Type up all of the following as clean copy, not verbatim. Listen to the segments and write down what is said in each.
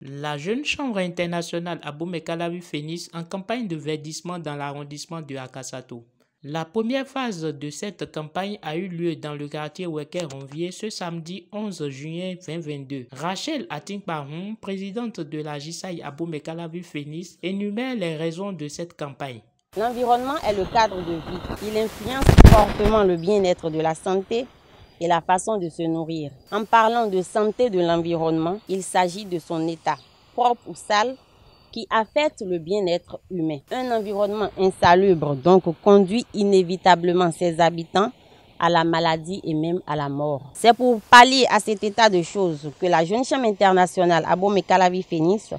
La jeune chambre internationale Abomey-Calavi Phénix en campagne de verdissement dans l'arrondissement de Akassato. La première phase de cette campagne a eu lieu dans le quartier Wecker-Ronvier ce samedi 11 juin 2022. Rachel Ating-Pahoum, présidente de la JISAI Abomey-Calavi Phénix, énumère les raisons de cette campagne. L'environnement est le cadre de vie. Il influence fortement le bien-être de la santé et la façon de se nourrir. En parlant de santé de l'environnement, il s'agit de son état, propre ou sale, qui affecte le bien-être humain. Un environnement insalubre donc conduit inévitablement ses habitants à la maladie et même à la mort. C'est pour pallier à cet état de choses que la jeune chambre internationale Abomey-Calavi Phénix,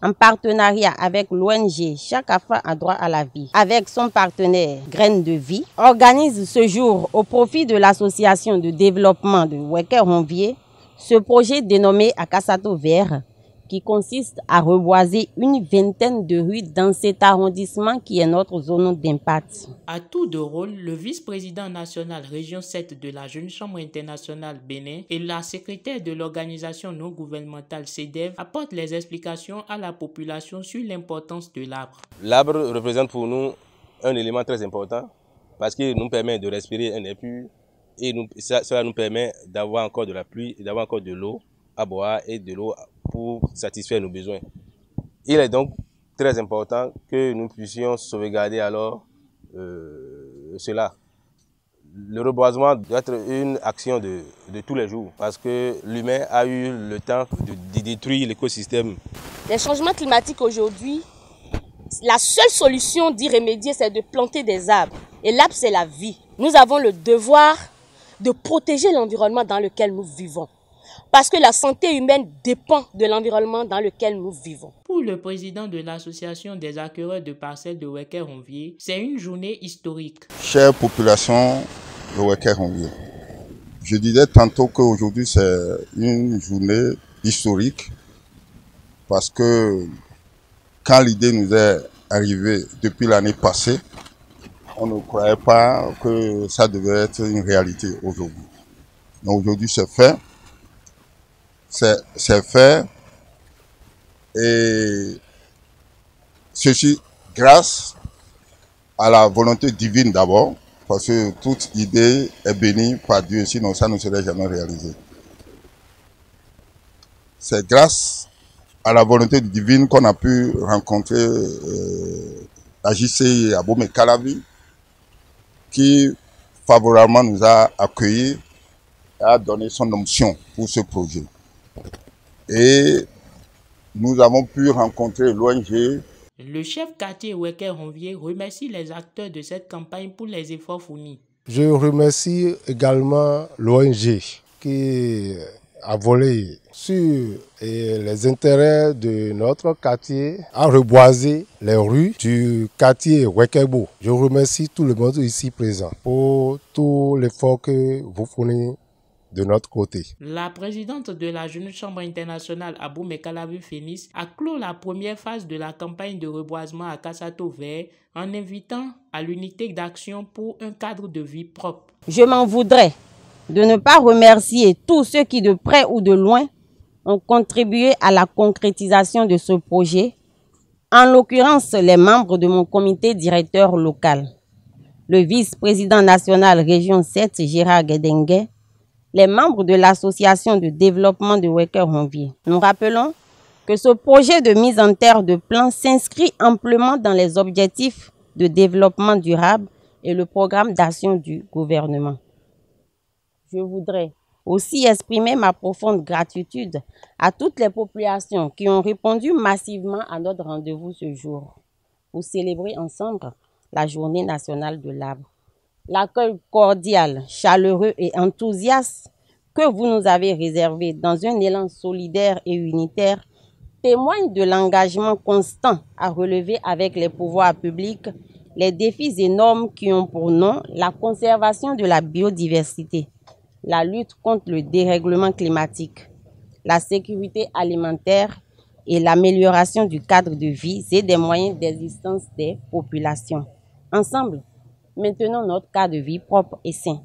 en partenariat avec l'ONG Chaque enfant a droit à la vie, avec son partenaire Graines de Vie, organise ce jour au profit de l'association de développement de Wecker-Ronvier ce projet dénommé Akassato Vert, qui consiste à reboiser une vingtaine de rues dans cet arrondissement qui est notre zone d'impact. À tour de rôle, le vice-président national région 7 de la Jeune Chambre internationale Bénin et la secrétaire de l'organisation non gouvernementale CEDEV apportent les explications à la population sur l'importance de l'arbre. L'arbre représente pour nous un élément très important parce qu'il nous permet de respirer un air pur et cela nous permet d'avoir encore de la pluie et d'avoir encore de l'eau à boire et de l'eau pour satisfaire nos besoins. Il est donc très important que nous puissions sauvegarder alors cela. Le reboisement doit être une action de tous les jours parce que l'humain a eu le temps de détruire l'écosystème. Les changements climatiques aujourd'hui, la seule solution d'y remédier, c'est de planter des arbres. Et l'arbre, c'est la vie. Nous avons le devoir de protéger l'environnement dans lequel nous vivons. Parce que la santé humaine dépend de l'environnement dans lequel nous vivons. Pour le président de l'association des acquéreurs de parcelles de Wecker-Ronvier, c'est une journée historique. Chère population de Wecker-Ronvier, je disais tantôt qu'aujourd'hui c'est une journée historique parce que quand l'idée nous est arrivée depuis l'année passée, on ne croyait pas que ça devait être une réalité aujourd'hui. Donc aujourd'hui c'est fait. C'est fait et ceci grâce à la volonté divine d'abord, parce que toute idée est bénie par Dieu, sinon ça ne serait jamais réalisé. C'est grâce à la volonté divine qu'on a pu rencontrer la JCI Abomey-Calavi qui favorablement nous a accueillis et a donné son option pour ce projet. Et nous avons pu rencontrer l'ONG. Le chef quartier Wecker-Ronvier remercie les acteurs de cette campagne pour les efforts fournis. Je remercie également l'ONG qui a volé sur les intérêts de notre quartier à reboiser les rues du quartier Wekebo. Je remercie tout le monde ici présent pour tout l'effort que vous fournissez de notre côté. La présidente de la Jeune Chambre internationale Abomey-Calavi Phénix a clos la première phase de la campagne de reboisement à Akassato Vert en invitant à l'unité d'action pour un cadre de vie propre. Je m'en voudrais de ne pas remercier tous ceux qui de près ou de loin ont contribué à la concrétisation de ce projet, en l'occurrence les membres de mon comité directeur local, le vice-président national région 7 Gérard Guédengue, les membres de l'association de développement de Wecker-Ronvier. Nous rappelons que ce projet de mise en terre de plan s'inscrit amplement dans les objectifs de développement durable et le programme d'action du gouvernement. Je voudrais aussi exprimer ma profonde gratitude à toutes les populations qui ont répondu massivement à notre rendez-vous ce jour pour célébrer ensemble la Journée nationale de l'arbre. L'accueil cordial, chaleureux et enthousiaste que vous nous avez réservé dans un élan solidaire et unitaire témoigne de l'engagement constant à relever avec les pouvoirs publics les défis énormes qui ont pour nom la conservation de la biodiversité, la lutte contre le dérèglement climatique, la sécurité alimentaire et l'amélioration du cadre de vie et des moyens d'existence des populations. Ensemble, maintenons notre cadre de vie propre et sain.